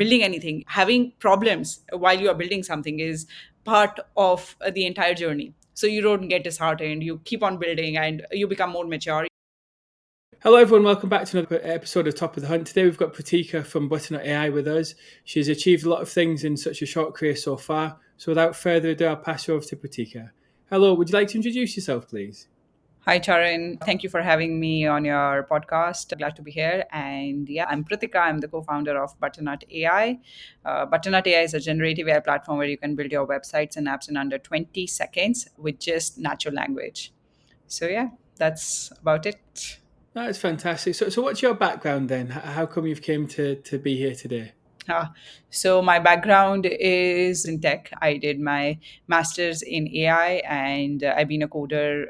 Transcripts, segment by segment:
building anything, having problems while you are building something is part of the entire journey. So you don't get disheartened, you keep on building and you become more mature. Hello, everyone. Welcome back to another episode of Top of the Hunt. Today, we've got Pritika from Butternut AI with us. She's achieved a lot of things in such a short career so far. So, without further ado, I'll pass you over to Pritika. Hello, would you like to introduce yourself, please? Hi, Charan. Thank you for having me on your podcast. Glad to be here. And yeah, I'm Pritika. I'm the co founder of Butternut AI. Butternut AI is a generative AI platform where you can build your websites and apps in under 20 seconds with just natural language. So yeah, that's about it. That's fantastic. So what's your background then? How come you've came to be here today? Uh, so my background is in tech. I did my master's in AI and I've been a coder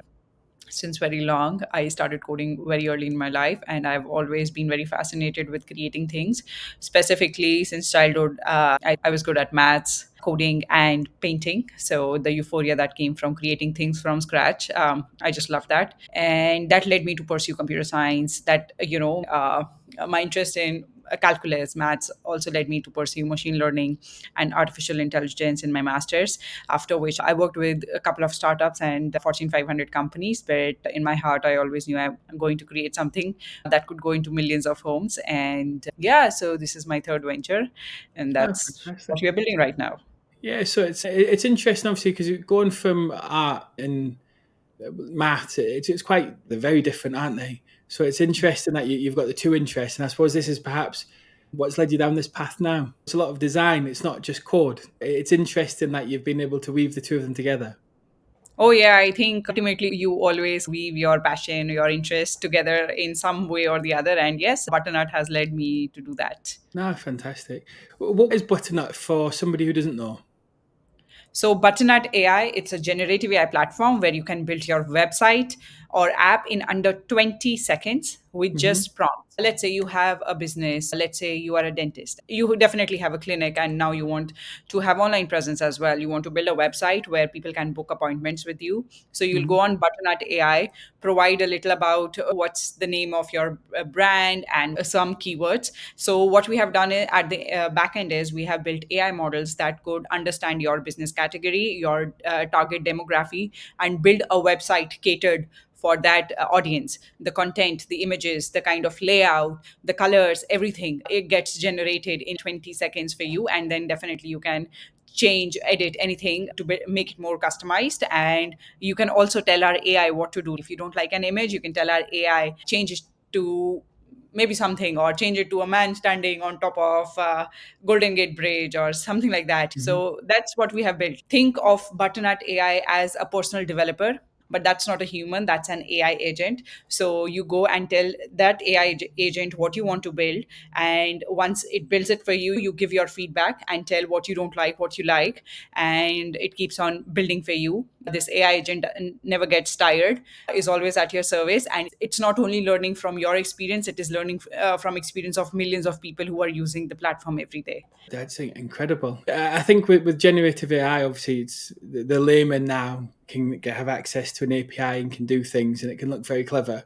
since very long. I started coding very early in my life, and I've always been very fascinated with creating things. Specifically, since childhood, I was good at maths, coding, and painting. So the euphoria that came from creating things from scratch, I just love that, and that led me to pursue computer science. My interest in calculus, maths also led me to pursue machine learning and artificial intelligence in my master's, after which I worked with a couple of startups and Fortune 500 companies. But in my heart, I always knew I'm going to create something that could go into millions of homes. And yeah, so this is my third venture, and Oh, that's what fantastic. we are building right now. Yeah, so it's interesting, obviously, because going from art and maths, it's quite, they're very different, aren't they? So it's interesting that you've got the two interests, and I suppose this is perhaps what's led you down this path now. It's a lot of design, it's not just code. It's interesting that you've been able to weave the two of them together. Oh, yeah, I think ultimately you always weave your passion, your interest together in some way or the other. And yes, Butternut has led me to do that. No, fantastic. What is Butternut for somebody who doesn't know? So Butternut AI, it's a generative AI platform where you can build your website or app in under 20 seconds with Hmm. just prompts. Let's say you have a business, let's say you are a dentist. You definitely have a clinic and now you want to have online presence as well. You want to build a website where people can book appointments with you. So you'll Hmm. go on Butternut AI, provide a little about what's the name of your brand and some keywords. So what we have done at the back end is we have built AI models that could understand your business category, your target demography, and build a website catered for that audience. The content, the images, the kind of layout, the colors, everything, it gets generated in 20 seconds for you. And then definitely you can change, edit anything to make it more customized. And you can also tell our AI what to do. If you don't like an image, you can tell our AI change it to maybe something, or change it to a man standing on top of Golden Gate Bridge or something like that. Hmm. So that's what we have built. Think of Butternut AI as a personal developer, but that's not a human, that's an AI agent. So you go and tell that AI agent what you want to build, and once it builds it for you, you give your feedback and tell what you don't like, what you like, and it keeps on building for you. This AI agent never gets tired, is always at your service, and it's not only learning from your experience, it is learning from experience of millions of people who are using the platform every day. That's incredible. I think with generative AI, obviously, it's the layman now can have access to an API and can do things, and it can look very clever.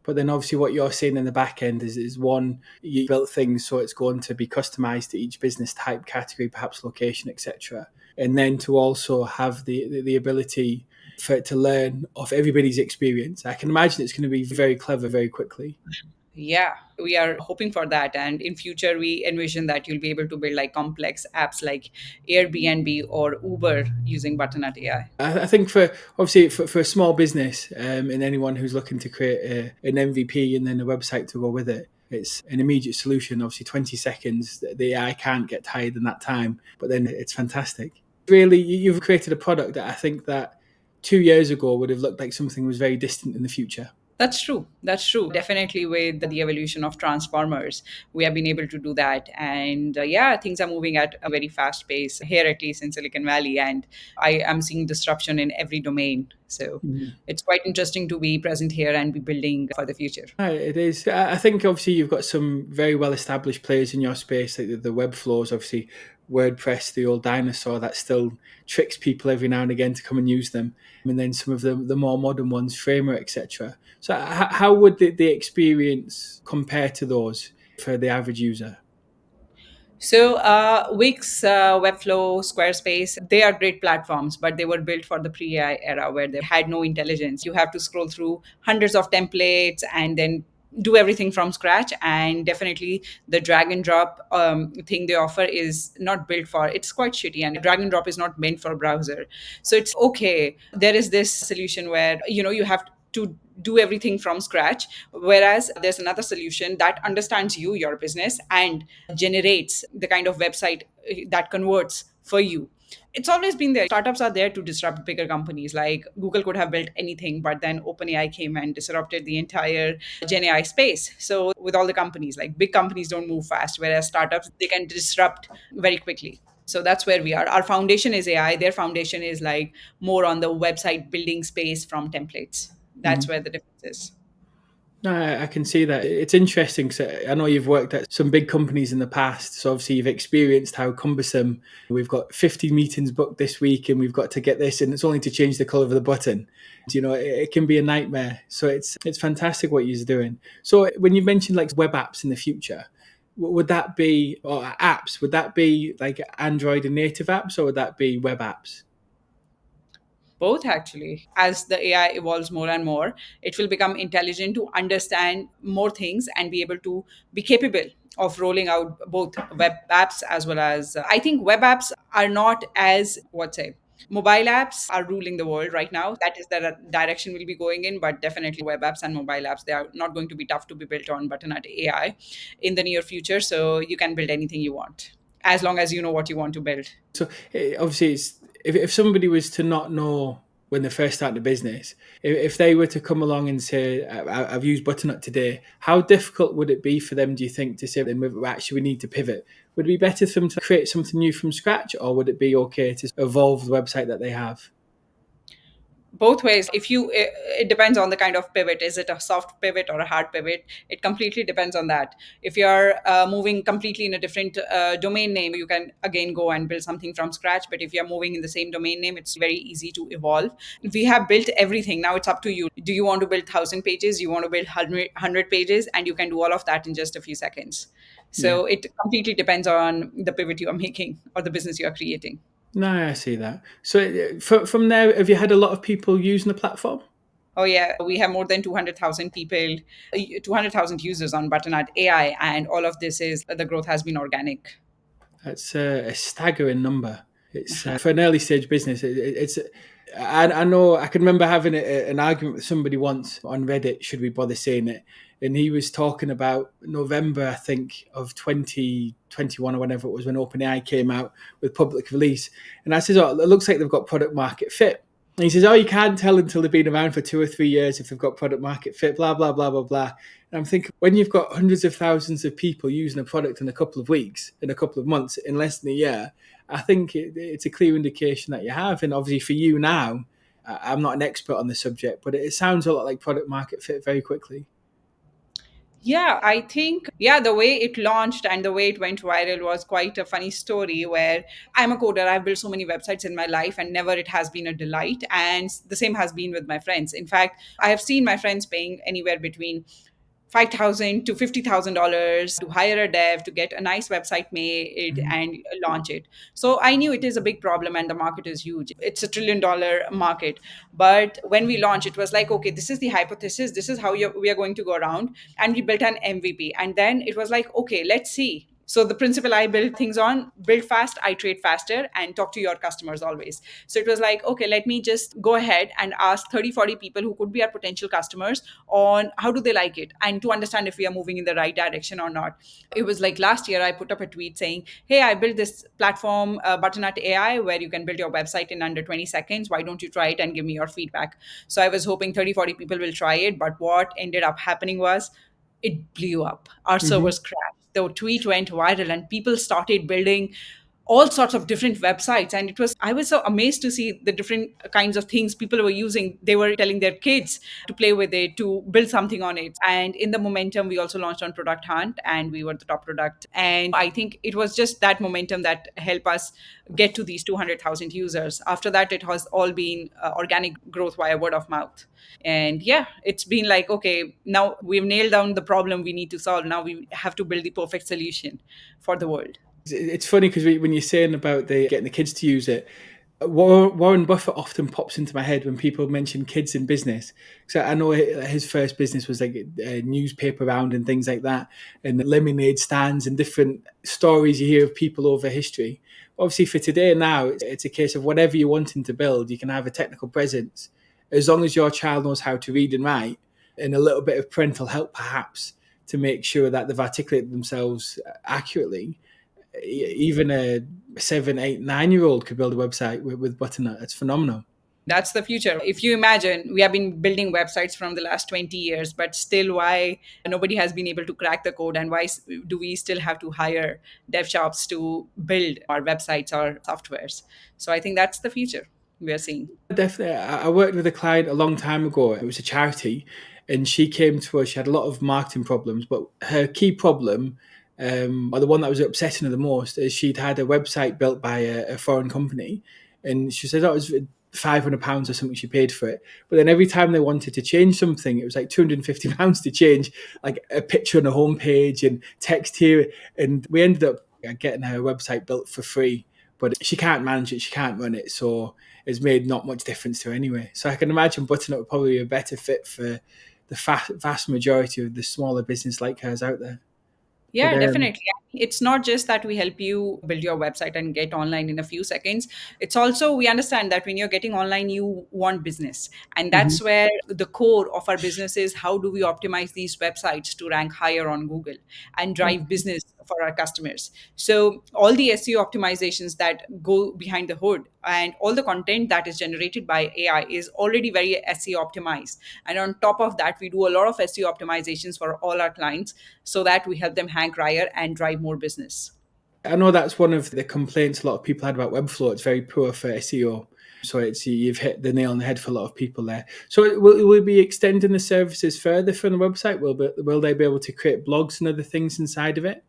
But then obviously what you're seeing in the back end is one, you built things so it's going to be customized to each business type, category, perhaps location, etc. And then to also have the ability for it to learn off everybody's experience. I can imagine it's going to be very clever very quickly. Yeah, we are hoping for that. And in future, we envision that you'll be able to build like complex apps like Airbnb or Uber using Butternut AI. I think for obviously for a small business and anyone who's looking to create an MVP and then a website to go with it, it's an immediate solution. Obviously, 20 seconds, the AI can't get tired in that time, but then it's fantastic. Really, you've created a product that I think that 2 years ago would have looked like something was very distant in the future. That's true. That's true. Definitely, with the evolution of transformers, we have been able to do that. And yeah, things are moving at a very fast pace here, at least in Silicon Valley. And I am seeing disruption in every domain. So Mhm. it's quite interesting to be present here and be building for the future. It is. I think obviously you've got some very well established players in your space, like the web flows, obviously WordPress, the old dinosaur that still tricks people every now and again to come and use them. And then some of the more modern ones, Framer, etc. So how would the experience compare to those for the average user? So, Wix, Webflow, Squarespace, they are great platforms, but they were built for the pre AI era where they had no intelligence. You have to scroll through hundreds of templates and then do everything from scratch. And definitely the drag and drop thing they offer is not built for it's quite shitty, and drag and drop is not meant for browser. So it's okay, there is this solution where you have to do everything from scratch, whereas there's another solution that understands you, your business, and generates the kind of website that converts for you. It's always been there. Startups are there to disrupt bigger companies. Like Google could have built anything, but then OpenAI came and disrupted the entire Gen AI space. So with all the companies, like big companies don't move fast, whereas startups, they can disrupt very quickly. So that's where we are. Our foundation is AI. Their foundation is like more on the website building space from templates. That's Mhm. where the difference is. No, I can see that. It's interesting because I know you've worked at some big companies in the past. So obviously you've experienced how cumbersome we've got 50 meetings booked this week and we've got to get this and it's only to change the color of the button. It can be a nightmare. So it's fantastic what you're doing. So when you mentioned like web apps in the future, would that be, or apps, would that be like Android and native apps or would that be web apps? Both, actually. As the AI evolves more and more, it will become intelligent to understand more things and be able to be capable of rolling out both web apps as well as I think web apps are not as what say mobile apps are ruling the world right now. That is the direction we'll be going in, but definitely web apps and mobile apps, they are not going to be tough to be built on Butternut AI in the near future. So you can build anything you want as long as you know what you want to build. So obviously, if somebody was to not know when they first start the business, if they were to come along and say, I've used Butternut today, how difficult would it be for them, do you think, to say, then actually we need to pivot? Would it be better for them to create something new from scratch, or would it be okay to evolve the website that they have? Both ways. If you it depends on the kind of pivot. Is it a soft pivot or a hard pivot? It completely depends on that. If you're moving completely in a different domain name, you can again go and build something from scratch. But if you're moving in the same domain name, it's very easy to evolve. We have built everything. Now it's up to you. Do you want to build 1,000 pages? You want to build 100 pages? And you can do all of that in just a few seconds. Yeah. So it completely depends on the pivot you are making or the business you are creating. No, I see that. So from there, have you had a lot of people using the platform? Oh yeah, we have more than 200,000 people, 200,000 users on Butternut AI, and all of this is the growth has been organic. That's a staggering number. It's for an early stage business. It's. I know. I can remember having an argument with somebody once on Reddit. Should we bother saying it? And he was talking about November, I think, of 2021 or whenever it was when OpenAI came out with public release. And I said, "Oh, it looks like they've got product market fit." And he says, "Oh, you can't tell until they've been around for 2 or 3 years if they've got product market fit." Blah blah blah blah blah. And I'm thinking, when you've got hundreds of thousands of people using a product in a couple of weeks, in a couple of months, in less than a year, I think it's a clear indication that you have. And obviously for you now, I'm not an expert on the subject, but it sounds a lot like product market fit very quickly. Yeah, I think, yeah, the way it launched and the way it went viral was quite a funny story where I'm a coder. I've built so many websites in my life and never it has been a delight. And the same has been with my friends. In fact, I have seen my friends paying anywhere between 5,000 to $50,000 to hire a dev to get a nice website made Mhm. and launch it. So I knew it is a big problem and the market is huge. It's $1 trillion market. But when we launched, it was like, okay, this is the hypothesis. This is how we are going to go around. And we built an MVP. And then it was like, okay, let's see. So the principle I build things on, build fast, iterate faster, and talk to your customers always. So it was like, okay, let me just go ahead and ask 30, 40 people who could be our potential customers on how do they like it and to understand if we are moving in the right direction or not. It was like last year I put up a tweet saying, hey, I built this platform, Butternut AI, where you can build your website in under 20 seconds. Why don't you try it and give me your feedback? So I was hoping 30, 40 people will try it. But what ended up happening was it blew up. Our Mhm. servers crashed. The tweet went viral and people started building all sorts of different websites. And I was so amazed to see the different kinds of things people were using. They were telling their kids to play with it, to build something on it. And in the momentum, we also launched on Product Hunt and we were the top product. And I think it was just that momentum that helped us get to these 200,000 users. After that, it has all been organic growth via word of mouth. And yeah, it's been like, okay, now we've nailed down the problem we need to solve. Now we have to build the perfect solution for the world. It's funny because when you're saying about the getting the kids to use it, Warren Buffett often pops into my head when people mention kids in business. So I know his first business was like a newspaper round and things like that, and lemonade stands and different stories you hear of people over history. Obviously, for today now, it's a case of whatever you're wanting to build, you can have a technical presence as long as your child knows how to read and write, and a little bit of parental help, perhaps, to make sure that they've articulated themselves accurately. Even a 7, 8, 9-year-old could build a website with Butternut. It's phenomenal. That's the future. If you imagine, we have been building websites from the last 20 years, but still, why nobody has been able to crack the code, and why do we still have to hire dev shops to build our websites or softwares? So I think that's the future we are seeing. Definitely. I worked with a client a long time ago. It was a charity, and she came to us. She had a lot of marketing problems, but her key problem, or the one that was upsetting her the most, is she'd had a website built by a foreign company, and she said that was £500 or something she paid for it. But then every time they wanted to change something, it was like £250 to change, like a picture on a homepage and text here. And we ended up getting her website built for free, but she can't manage it. She can't run it. So it's made not much difference to her anyway. So I can imagine Butternut would probably be a better fit for the vast majority of the smaller business like hers out there. But Yeah, definitely. It's not just that we help you build your website and get online in a few seconds. It's also, we understand that when you're getting online, you want business. And mhm. that's where the core of our business is: how do we optimize these websites to rank higher on Google and drive business for our customers? So, all the SEO optimizations that go behind the hood and all the content that is generated by AI is already very SEO optimized. And on top of that, we do a lot of SEO optimizations for all our clients so that we help them rank higher and drive more business. I know that's one of the complaints a lot of people had about Webflow. It's very poor for SEO. So it's you've hit the nail on the head for a lot of people there. So will we be extending the services further from the website? Will they be able to create blogs and other things inside of it?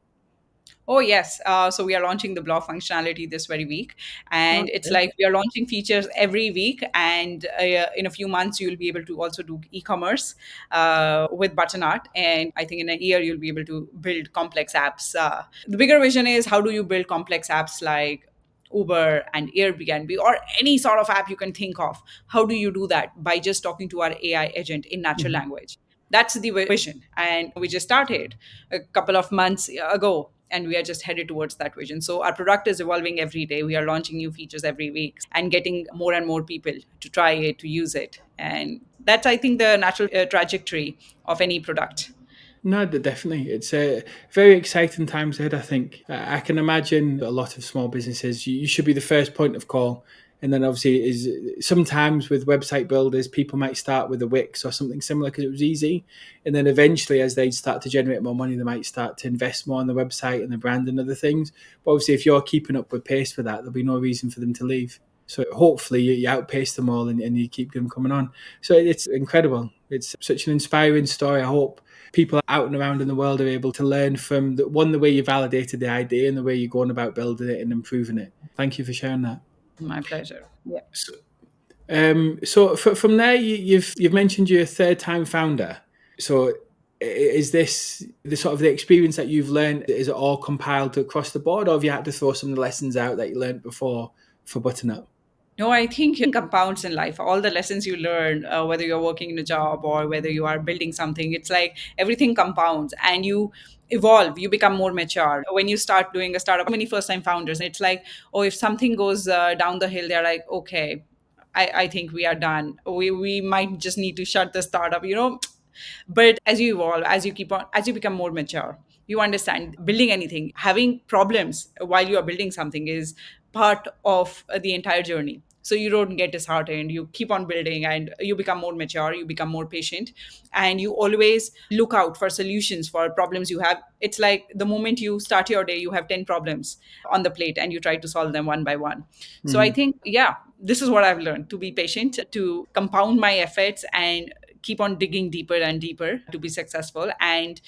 Oh, yes. So we are launching the blog functionality this very week. And it's Okay. like we are launching features every week. And in a few months, you'll be able to also do e commerce with Butternut. And I think in a year, you'll be able to build complex apps. The bigger vision is, how do you build complex apps like Uber and Airbnb or any sort of app you can think of? How do you do that? By just talking to our AI agent in natural Mhm. language. That's the vision. And we just started a couple of months ago, and we are just headed towards that vision. So our product is evolving every day. We are launching new features every week and getting more and more people to try it, to use it. And that's, I think, the natural trajectory of any product. No, definitely. It's a very exciting times ahead, I think. I can imagine a lot of small businesses, you should be the first point of call. And then obviously is sometimes with website builders, people might start with a Wix or something similar because it was easy. And then eventually as they start to generate more money, they might start to invest more on the website and the brand and other things. But obviously if you're keeping up with pace for that, there'll be no reason for them to leave. So hopefully you outpace them all and you keep them coming on. So it's incredible. It's such an inspiring story. I hope people out and around in the world are able to learn from the way you validated the idea and the way you're going about building it and improving it. Thank you for sharing that. My pleasure. Yeah. So, from there, you've mentioned you're a third time founder. So, is this the sort of the experience that you've learned? Is it all compiled across the board, or have you had to throw some of the lessons out that you learned before for Butternut? No, I think it compounds in life. All the lessons you learn, whether you're working in a job or whether you are building something, it's like everything compounds and you evolve, you become more mature. When you start doing a startup, many first time founders, it's like, oh, if something goes down the hill, they're like, okay, I think we are done. We might just need to shut the startup. But as you evolve, as you keep on, as you become more mature, you understand building anything, having problems while you are building something is part of the entire journey. So you don't get disheartened, you keep on building and you become more mature, you become more patient, and you always look out for solutions for problems you have. It's like the moment you start your day, you have 10 problems on the plate and you try to solve them one by one. So I Mhm. think, yeah, this is what I've learned: to be patient, to compound my efforts and keep on digging deeper and deeper to be successful and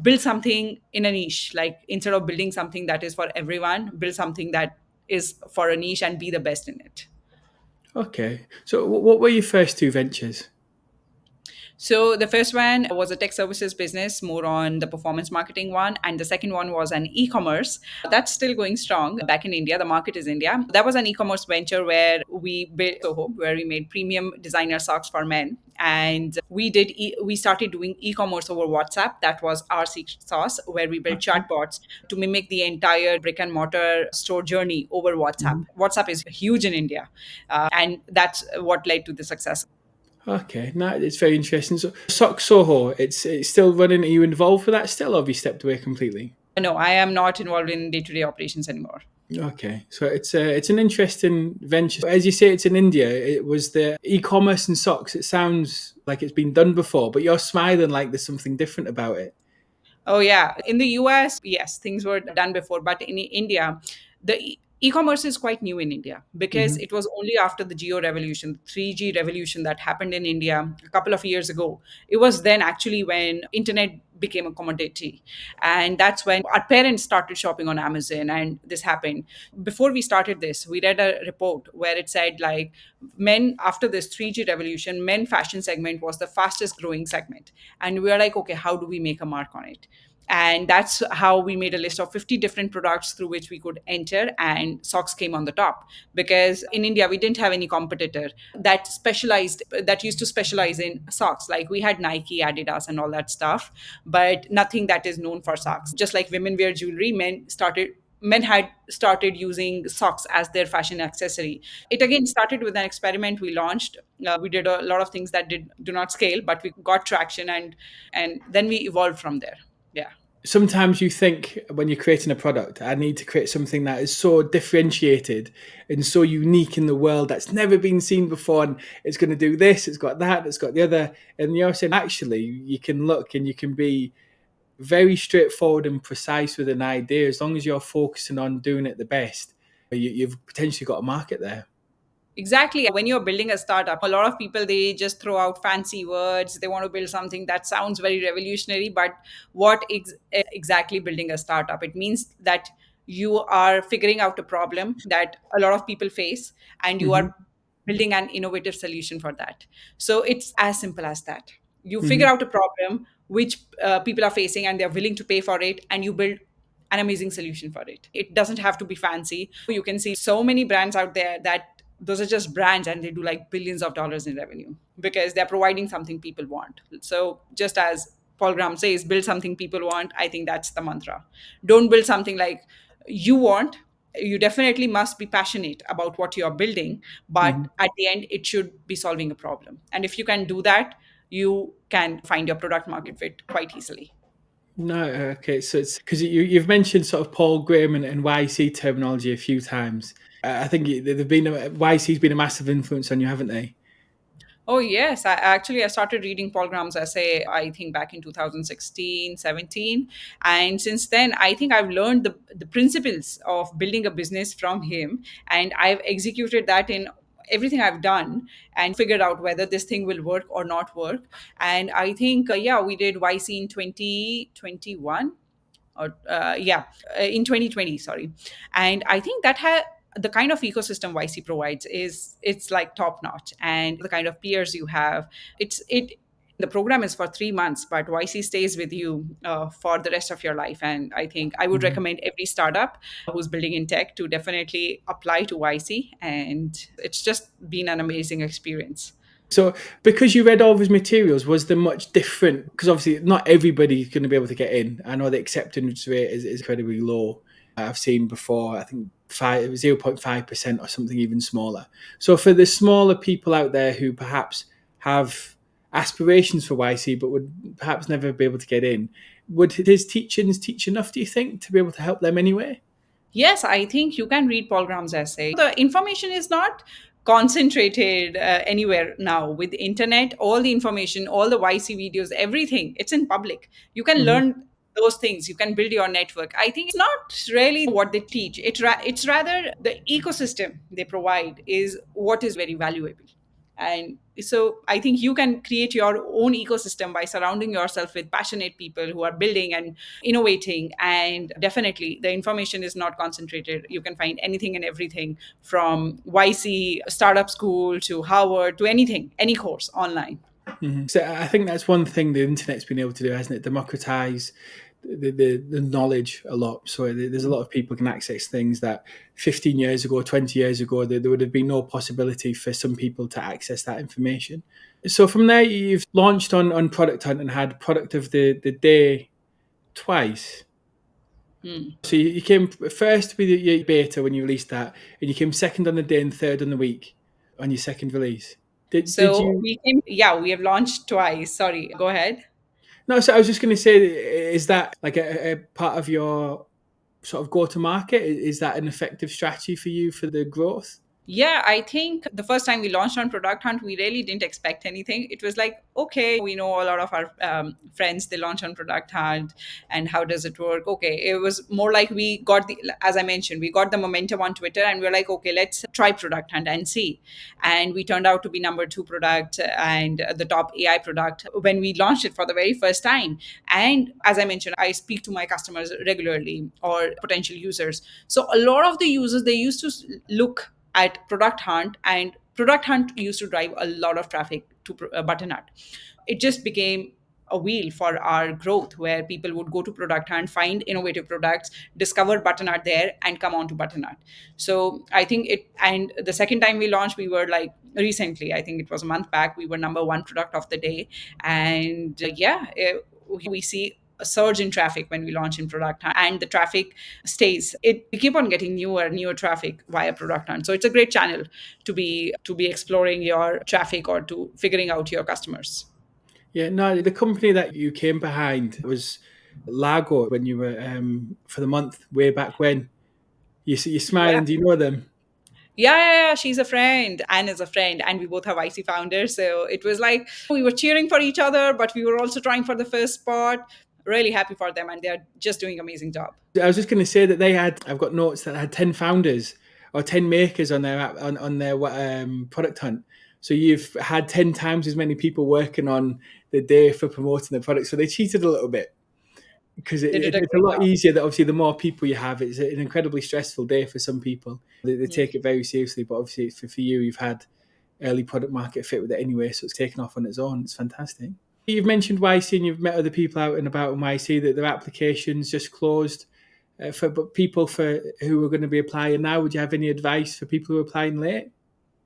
build something in a niche. Like, instead of building something that is for everyone, build something that is for a niche and be the best in it. Okay. So, what were your first two ventures? So the first one was a tech services business, more on the performance marketing one. And the second one was an e-commerce. That's still going strong back in India. The market is India. That was an e-commerce venture where we built Soho, where we made premium designer socks for men. And we started doing e-commerce over WhatsApp. That was our secret sauce, where we built Okay. chatbots to mimic the entire brick and mortar store journey over WhatsApp. Mhm. WhatsApp is huge in India. And that's what led to the success. Okay, no, it's very interesting. So, Sock Soho, it's still running. Are you involved with that still, or have you stepped away completely? No, I am not involved in day-to-day operations anymore. Okay, so it's an interesting venture. As you say, it's in India. It was the e-commerce and socks. It sounds like it's been done before, but you're smiling like there's something different about it. Oh yeah, in the US, yes, things were done before, but in India, the e-commerce is quite new in India because Hmm. it was only after the geo revolution, 3G revolution that happened in India a couple of years ago. It was then actually when internet became a commodity, and that's when our parents started shopping on Amazon, and this happened. Before we started this, we read a report where it said like men after this 3G revolution, men fashion segment was the fastest growing segment, and we were like, okay, how do we make a mark on it? And that's how we made a list of 50 different products through which we could enter, and socks came on the top because in India we didn't have any competitor that used to specialize in socks. Like we had Nike, Adidas and all that stuff, but nothing that is known for socks. Just like women wear jewelry, men had started using socks as their fashion accessory. It again started with an experiment we launched. We did a lot of things that did do not scale, but we got traction, and then we evolved from there. Yeah. Sometimes you think when you're creating a product, I need to create something that is so differentiated and so unique in the world that's never been seen before, and it's going to do this, it's got that, it's got the other. And you're saying actually, you can look and you can be very straightforward and precise with an idea as long as you're focusing on doing it the best. You've potentially got a market there. Exactly. When you're building a startup, a lot of people they just throw out fancy words. They want to build something that sounds very revolutionary, but exactly building a startup? It means that you are figuring out a problem that a lot of people face, and you Hmm. are building an innovative solution for that. So it's as simple as that. You figure Hmm. out a problem which people are facing, and they're willing to pay for it, and you build an amazing solution for it. It doesn't have to be fancy. You can see so many brands out there that those are just brands, and they do like billions of dollars in revenue because they're providing something people want. So just as Paul Graham says, build something people want. I think that's the mantra. Don't build something like you want. You definitely must be passionate about what you're building, Hmm. but at the end it should be solving a problem, and if you can do that, you can find your product market fit quite easily. No, okay. So it's because you've mentioned sort of Paul Graham and YC terminology a few times. I think YC's been a massive influence on you, haven't they? Oh yes, I started reading Paul Graham's essay, I think back in 2016, 17. And since then, I think I've learned the principles of building a business from him. And I've executed that in everything I've done and figured out whether this thing will work or not work. And I think, yeah, we did YC in 2021 or in 2020, sorry. And I think that the kind of ecosystem YC provides is it's like top notch, and the kind of peers you have, it the program is for 3 months, but YC stays with you for the rest of your life. And I think I would Mhm. recommend every startup who's building in tech to definitely apply to YC, and it's just been an amazing experience. So, because you read all of his materials, was there much different? Because obviously, not everybody's going to be able to get in. I know the acceptance rate is incredibly low. I've seen before, I think 0.5% or something even smaller. So, for the smaller people out there who perhaps have aspirations for YC but would perhaps never be able to get in, would his teachings teach enough, do you think, to be able to help them anyway? Yes, I think you can read Paul Graham's essay. The information is not concentrated anywhere now with the internet. All the information, all the YC videos, everything, it's in public. You can Hmm. learn those things. You can build your network. I think it's not really what they teach. It's rather the ecosystem they provide is what is very valuable. And so I think you can create your own ecosystem by surrounding yourself with passionate people who are building and innovating. And definitely the information is not concentrated. You can find anything and everything from YC startup school to Harvard to anything, any course online. So I think that's one thing the internet's been able to do, hasn't it? Democratize the knowledge a lot. So there's a lot of people can access things that 15 years ago, 20 years ago, there would have been no possibility for some people to access that information. So from there, you've launched on Product Hunt and had Product of the Day twice. Hmm. So you came first with your beta when you released that, and you came second on the day and third on the week on your second release. Did So you? yeah, we have launched twice. Sorry, go ahead. No, so I was just going to say, is that like a part of your sort of go to market? Is that an effective strategy for you for the growth? Yeah, I think the first time we launched on Product Hunt, we really didn't expect anything. It was like, okay, we know a lot of our friends, they launch on Product Hunt, and how does it work? Okay, it was more like we got as I mentioned, we got the momentum on Twitter, and we're like, okay, let's try Product Hunt and see. And we turned out to be number two product and the top AI product when we launched it for the very first time. And as I mentioned, I speak to my customers regularly or potential users. So a lot of the users, they used to look at Product Hunt, and Product Hunt used to drive a lot of traffic to Butternut. It just became a wheel for our growth where people would go to Product Hunt, find innovative products, discover Butternut there, and come on to Butternut. So I think and the second time we launched, we were like, recently, I think it was a month back, we were number one product of the day. And we see a surge in traffic when we launch in Product Hunt, and the traffic stays. We keep on getting newer traffic via Product Hunt. So it's a great channel to be exploring your traffic or to figuring out your customers. Yeah, no, the company that you came behind was Lago when you were for the month way back when. You're Yeah. smiling. Do you know them? Yeah. She's a friend. Anne is a friend, and we both have IC founders. So it was like we were cheering for each other, but we were also trying for the first spot. Really happy for them, and they're just doing an amazing job. I was just going to say that they had. I've got notes that had 10 founders or 10 makers on their on their product hunt. So you've had 10 times as many people working on the day for promoting the product. So they cheated a little bit because They did a it's a great lot job. easier that obviously the more people you have, it's an incredibly stressful day for some people. They take it very seriously, but obviously for you, you've had early product market fit with it anyway, so it's taken off on its own. It's fantastic. You've mentioned YC and you've met other people out and about in YC that their applications just closed for but people for who are going to be applying now. Would you have any advice for people who are applying late?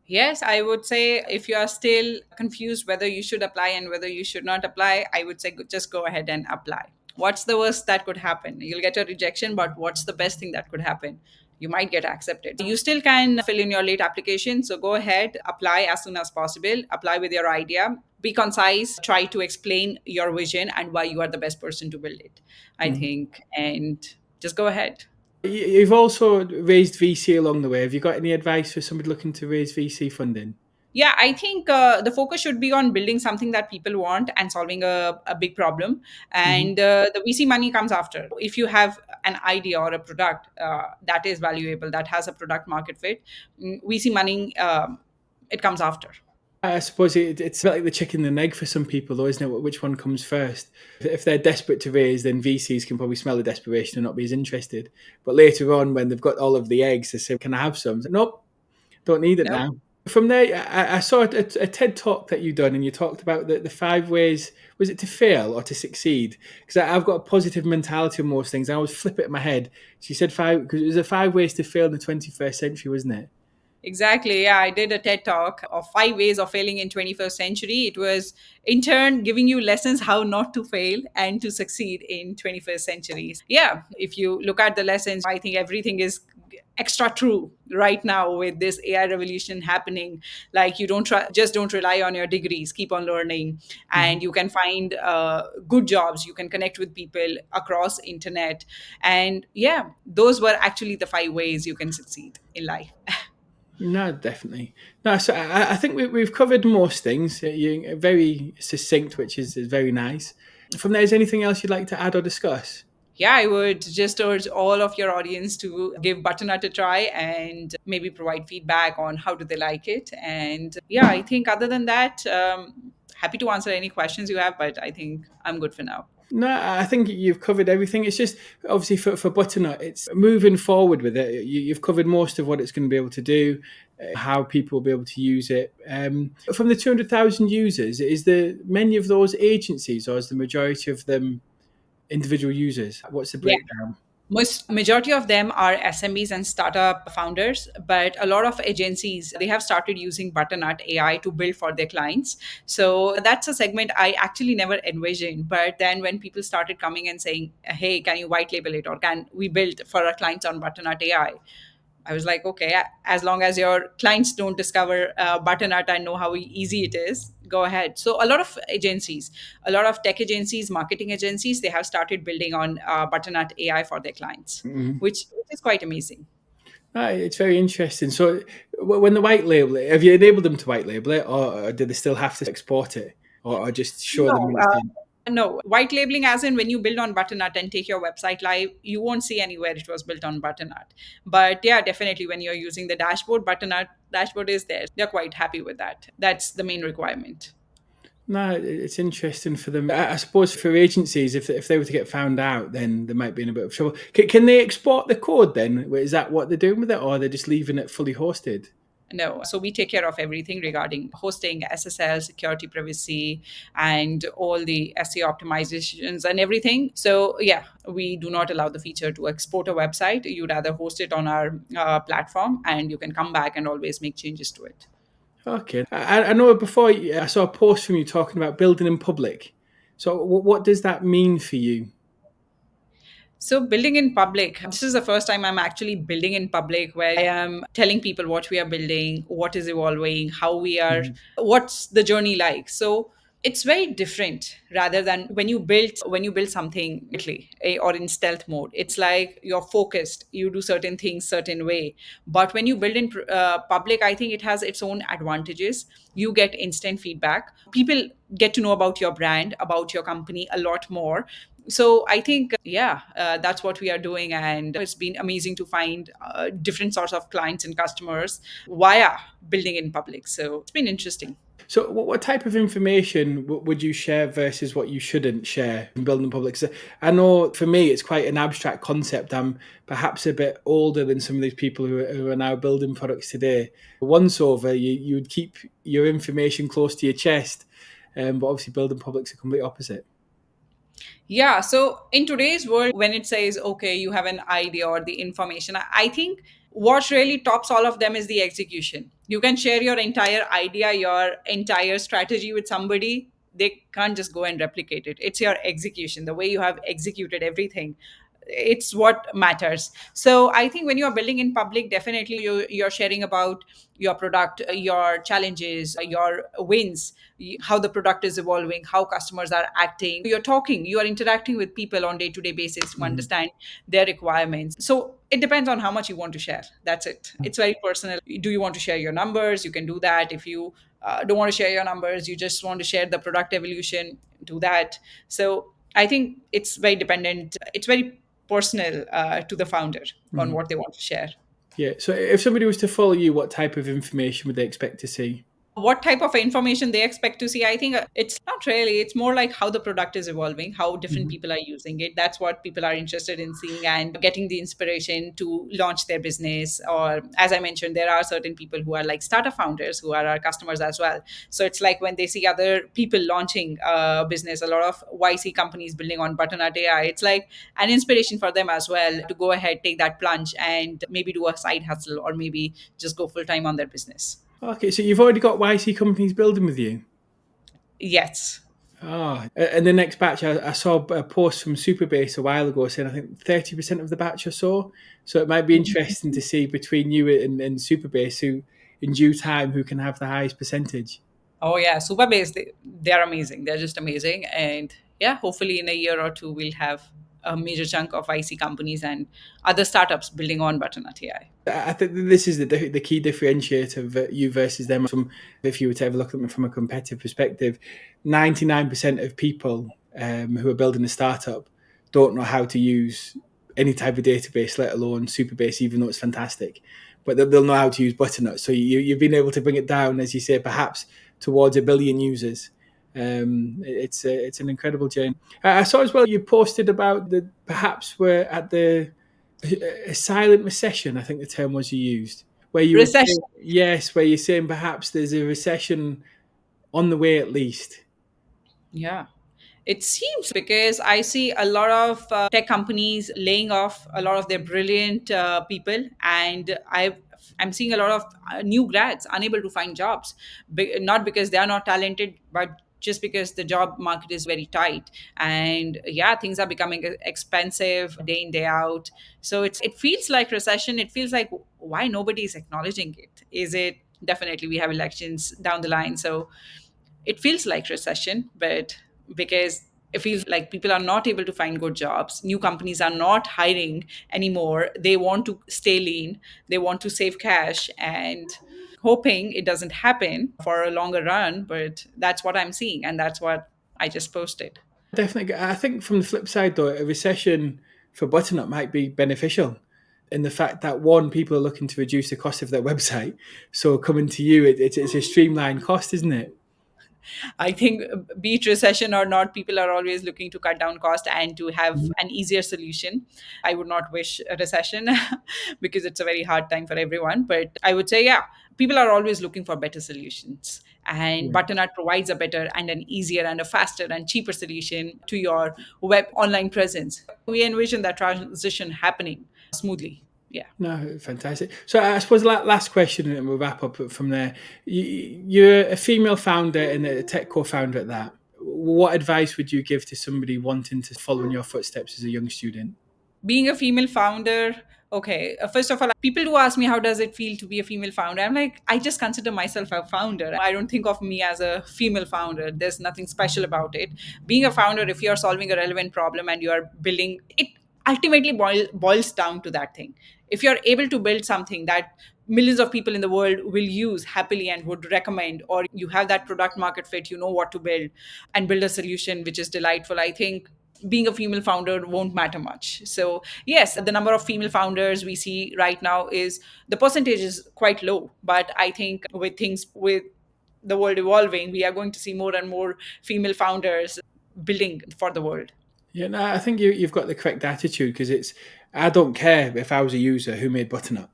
Yes, I would say if you are still confused whether you should apply and whether you should not apply, I would say just go ahead and apply. What's the worst that could happen? You'll get a rejection, but what's the best thing that could happen? You might get accepted. You still can fill in your late application. So go ahead, apply as soon as possible, apply with your idea. Be concise, try to explain your vision and why you are the best person to build it, I Mhm. think. And just go ahead. You've also raised VC along the way. Have you got any advice for somebody looking to raise VC funding? Yeah, I think the focus should be on building something that people want and solving a big problem. Mhm. And the VC money comes after. If you have an idea or a product that is valuable, that has a product market fit, VC money, it comes after. I suppose it's a bit like the chicken and egg for some people, though, isn't it? Which one comes first? If they're desperate to raise, then VCs can probably smell the desperation and not be as interested. But later on, when they've got all of the eggs, they say, "Can I have some?" Nope, don't need it Nope. now. From there, I saw a TED talk that you done, and you talked about the 5 ways. Was it to fail or to succeed? Because I've got a positive mentality on most things. I always flip it in my head. She said five because it was a 5 ways to fail in the 21st century, wasn't it? Exactly. Yeah, I did a TED talk of 5 ways of failing in 21st century. It was in turn giving you lessons how not to fail and to succeed in 21st centuries. Yeah, if you look at the lessons, I think everything is extra true right now with this AI revolution happening. Like you don't rely on your degrees, keep on learning, Mhm. and you can find good jobs. You can connect with people across internet, and yeah, those were actually the 5 ways you can succeed in life. No, definitely. No, so I think we've covered most things. You're very succinct, which is very nice. From there, is anything else you'd like to add or discuss? Yeah, I would just urge all of your audience to give Butternut a try and maybe provide feedback on how do they like it. And yeah, I think other than that, happy to answer any questions you have, but I think I'm good for now. No, I think you've covered everything. It's just obviously for Butternut, it's moving forward with it. You've covered most of what it's going to be able to do, how people will be able to use it. From the 200,000 users, is there many of those agencies, or is the majority of them individual users? What's the Yeah. breakdown? Most majority of them are SMEs and startup founders, but a lot of agencies they have started using Butternut AI to build for their clients. So that's a segment I actually never envisioned. But then when people started coming and saying, "Hey, can you white label it or can we build for our clients on Butternut AI?" I was like, okay, as long as your clients don't discover Butternut and know how easy it is, go ahead. So a lot of agencies, a lot of tech agencies, marketing agencies, they have started building on Butternut AI for their clients, Mhm. which is quite amazing. It's very interesting. So, when the white label it, have you enabled them to white label it, or do they still have to export it, or just show them No, when it's done? no. White labeling, as in when you build on Butternut and take your website live, you won't see anywhere it was built on Butternut. But yeah, definitely when you're using the dashboard, Butternut dashboard is there. They're quite happy with that. That's the main requirement. No, it's interesting for them. I suppose for agencies, if they were to get found out, then they might be in a bit of trouble. Can they export the code then? Is that what they're doing with it, or are they just leaving it fully hosted? No. So we take care of everything regarding hosting, SSL, security, privacy, and all the SEO optimizations and everything. So yeah, we do not allow the feature to export a website. You'd rather host it on our platform and you can come back and always make changes to it. Okay. I know before I saw a post from you talking about building in public. So, what does that mean for you? So, building in public, this is the first time I'm actually building in public where I am telling people what we are building, what is evolving, how we are, Mhm. what's the journey like. So, it's very different rather than when you build something quickly or in stealth mode. It's like you're focused, you do certain things certain way. But when you build in public, I think it has its own advantages. You get instant feedback. People get to know about your brand, about your company a lot more. So I think yeah, that's what we are doing, and it's been amazing to find different sorts of clients and customers via building in public. So it's been interesting. So, what type of information would you share versus what you shouldn't share in building public? So, I know for me, it's quite an abstract concept. I'm perhaps a bit older than some of these people who are now building products today. Once over, you would keep your information close to your chest, but obviously, building public's a complete opposite. Yeah. So in today's world, when it says, okay, you have an idea or the information, I think what really tops all of them is the execution. You can share your entire idea, your entire strategy with somebody. They can't just go and replicate it. It's your execution, the way you have executed everything. It's what matters. So I think when you're building in public, definitely you're sharing about your product, your challenges, your wins, how the product is evolving, how customers are acting. You're talking, you are interacting with people on day-to-day basis to Mhm. understand their requirements. So it depends on how much you want to share. That's it. It's very personal. Do you want to share your numbers? You can do that. If you don't want to share your numbers, you just want to share the product evolution, do that. So I think it's very dependent. It's very personal to the founder on Mhm. what they want to share. Yeah. So, if somebody was to follow you, what type of information would they expect to see? What type of information they expect to see, I think it's not really, it's more like how the product is evolving, how different Mhm. people are using it. That's what people are interested in seeing and getting the inspiration to launch their business. Or as I mentioned, there are certain people who are like startup founders who are our customers as well. So it's like when they see other people launching a business, a lot of YC companies building on Butternut AI, it's like an inspiration for them as well to go ahead, take that plunge and maybe do a side hustle or maybe just go full time on their business. Okay, so you've already got YC companies building with you. Yes. Oh, and the next batch, I saw a post from Superbase a while ago saying I think 30% of the batch or so. So it might be interesting to see between you and Superbase who, in due time, who can have the highest percentage. Oh yeah, super base. They're amazing. They're just amazing. And yeah, hopefully in a year or two we'll have a major chunk of IC companies and other startups building on Butternut AI. I think that this is the key differentiator of you versus them. If you were to ever look at them from a competitive perspective, 99% of people who are building a startup don't know how to use any type of database, let alone Superbase, even though it's fantastic. But they'll know how to use Butternut. So you've been able to bring it down, as you say, perhaps towards 1 billion users. It's an incredible journey. I saw as well you posted about the perhaps we're at the a silent recession. I think the term was you used, where you were saying, Recession. yes, where you're saying perhaps there's a recession on the way at least. Yeah. It seems because I see a lot of tech companies laying off a lot of their brilliant people, and I'm seeing a lot of new grads unable to find jobs, not because they are not talented, but just because the job market is very tight. And yeah, things are becoming expensive day in day out. So it feels like recession. It feels like why nobody is acknowledging it. Is it definitely we have elections down the line, so it feels like recession, but because it feels like people are not able to find good jobs, new companies are not hiring anymore, they want to stay lean, they want to save cash, and hoping it doesn't happen for a longer run. But that's what I'm seeing, and that's what I just posted. Definitely. I think from the flip side, though, a recession for Butternut might be beneficial in the fact that one, people are looking to reduce the cost of their website. So coming to you, it's a streamlined cost, isn't it? I think, be it recession or not, people are always looking to cut down cost and to have an easier solution. I would not wish a recession because it's a very hard time for everyone. But I would say, yeah, people are always looking for better solutions. And Yeah. Butternut provides a better and an easier and a faster and cheaper solution to your web online presence. We envision that transition happening smoothly. Yeah. No, fantastic. So I suppose last question, and we'll wrap up from there. You're a female founder and a tech co-founder at that. What advice would you give to somebody wanting to follow in your footsteps as a young student? Being a female founder, okay, first of all, people do ask me how does it feel to be a female founder. I'm like, I just consider myself a founder. I don't think of me as a female founder. There's nothing special about it. Being a founder, if you're solving a relevant problem and you are building it, ultimately boils down to that thing. If you're able to build something that millions of people in the world will use happily and would recommend, or you have that product market fit, you know what to build and build a solution which is delightful, I think being a female founder won't matter much. So yes, the number of female founders we see right now is, the percentage is quite low, but I think with the world evolving, we are going to see more and more female founders building for the world. Yeah, no, I think you've got the correct attitude because I don't care if I was a user who made Butternut.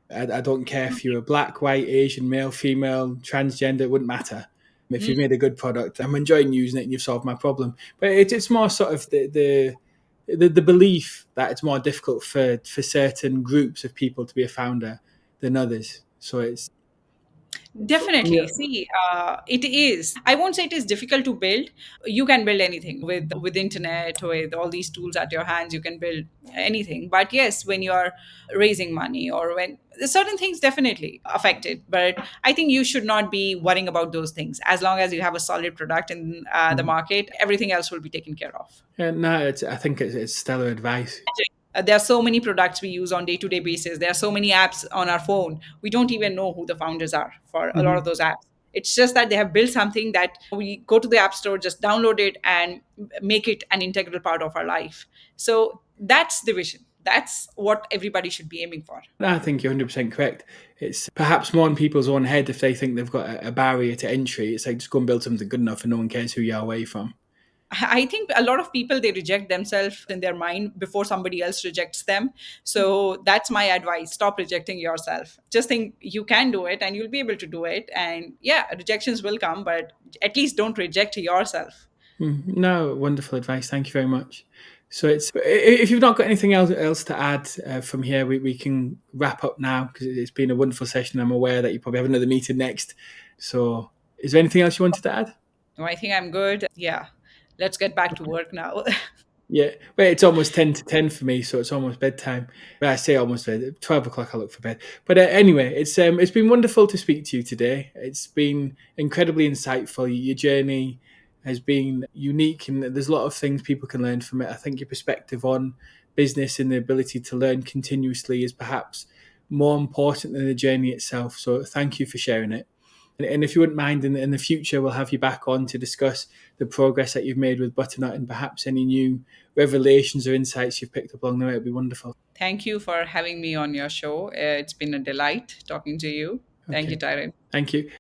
I don't care if you're a black, white, Asian, male, female, transgender, it wouldn't matter. If you've Mm. made a good product, I'm enjoying using it and you've solved my problem. But it's more sort of the belief that it's more difficult for certain groups of people to be a founder than others. So it's Definitely. yeah. See, it is. I won't say it is difficult to build. You can build anything with internet, with all these tools at your hands. You can build anything. But yes, when you are raising money or when certain things definitely affect it. But I think you should not be worrying about those things. As long as you have a solid product in the market, everything else will be taken care of. Yeah, no, I think it's stellar advice. There are so many products we use on day-to-day basis. There are so many apps on our phone. We don't even know who the founders are for a lot of Mhm. those apps. It's just that they have built something that we go to the app store, just download it and make it an integral part of our life. So that's the vision. That's what everybody should be aiming for. I think you're 100% correct. It's perhaps more in people's own head if they think they've got a barrier to entry. It's like just go and build something good enough and no one cares who you are away from. I think a lot of people, they reject themselves in their mind before somebody else rejects them. So that's my advice. Stop rejecting yourself. Just think you can do it and you'll be able to do it. And yeah, rejections will come, but at least don't reject yourself. No, wonderful advice. Thank you very much. So if you've not got anything else to add from here, we can wrap up now because it's been a wonderful session. I'm aware that you probably have another meeting next. So is there anything else you wanted to add? No, I think I'm good. Yeah, let's get back to work now. Yeah, well, it's almost 10 to 10 for me, so it's almost bedtime. Well, I say almost 12 o'clock. I look for bed. But anyway, it's been wonderful to speak to you today. It's been incredibly insightful. Your journey has been unique, and there's a lot of things people can learn from it. I think your perspective on business and the ability to learn continuously is perhaps more important than the journey itself. So thank you for sharing it. And if you wouldn't mind, in the future, we'll have you back on to discuss the progress that you've made with Butternut and perhaps any new revelations or insights you've picked up along the way. It'd be wonderful. Thank you for having me on your show. It's been a delight talking to you. Thank you, Okay. Tyron. Thank you.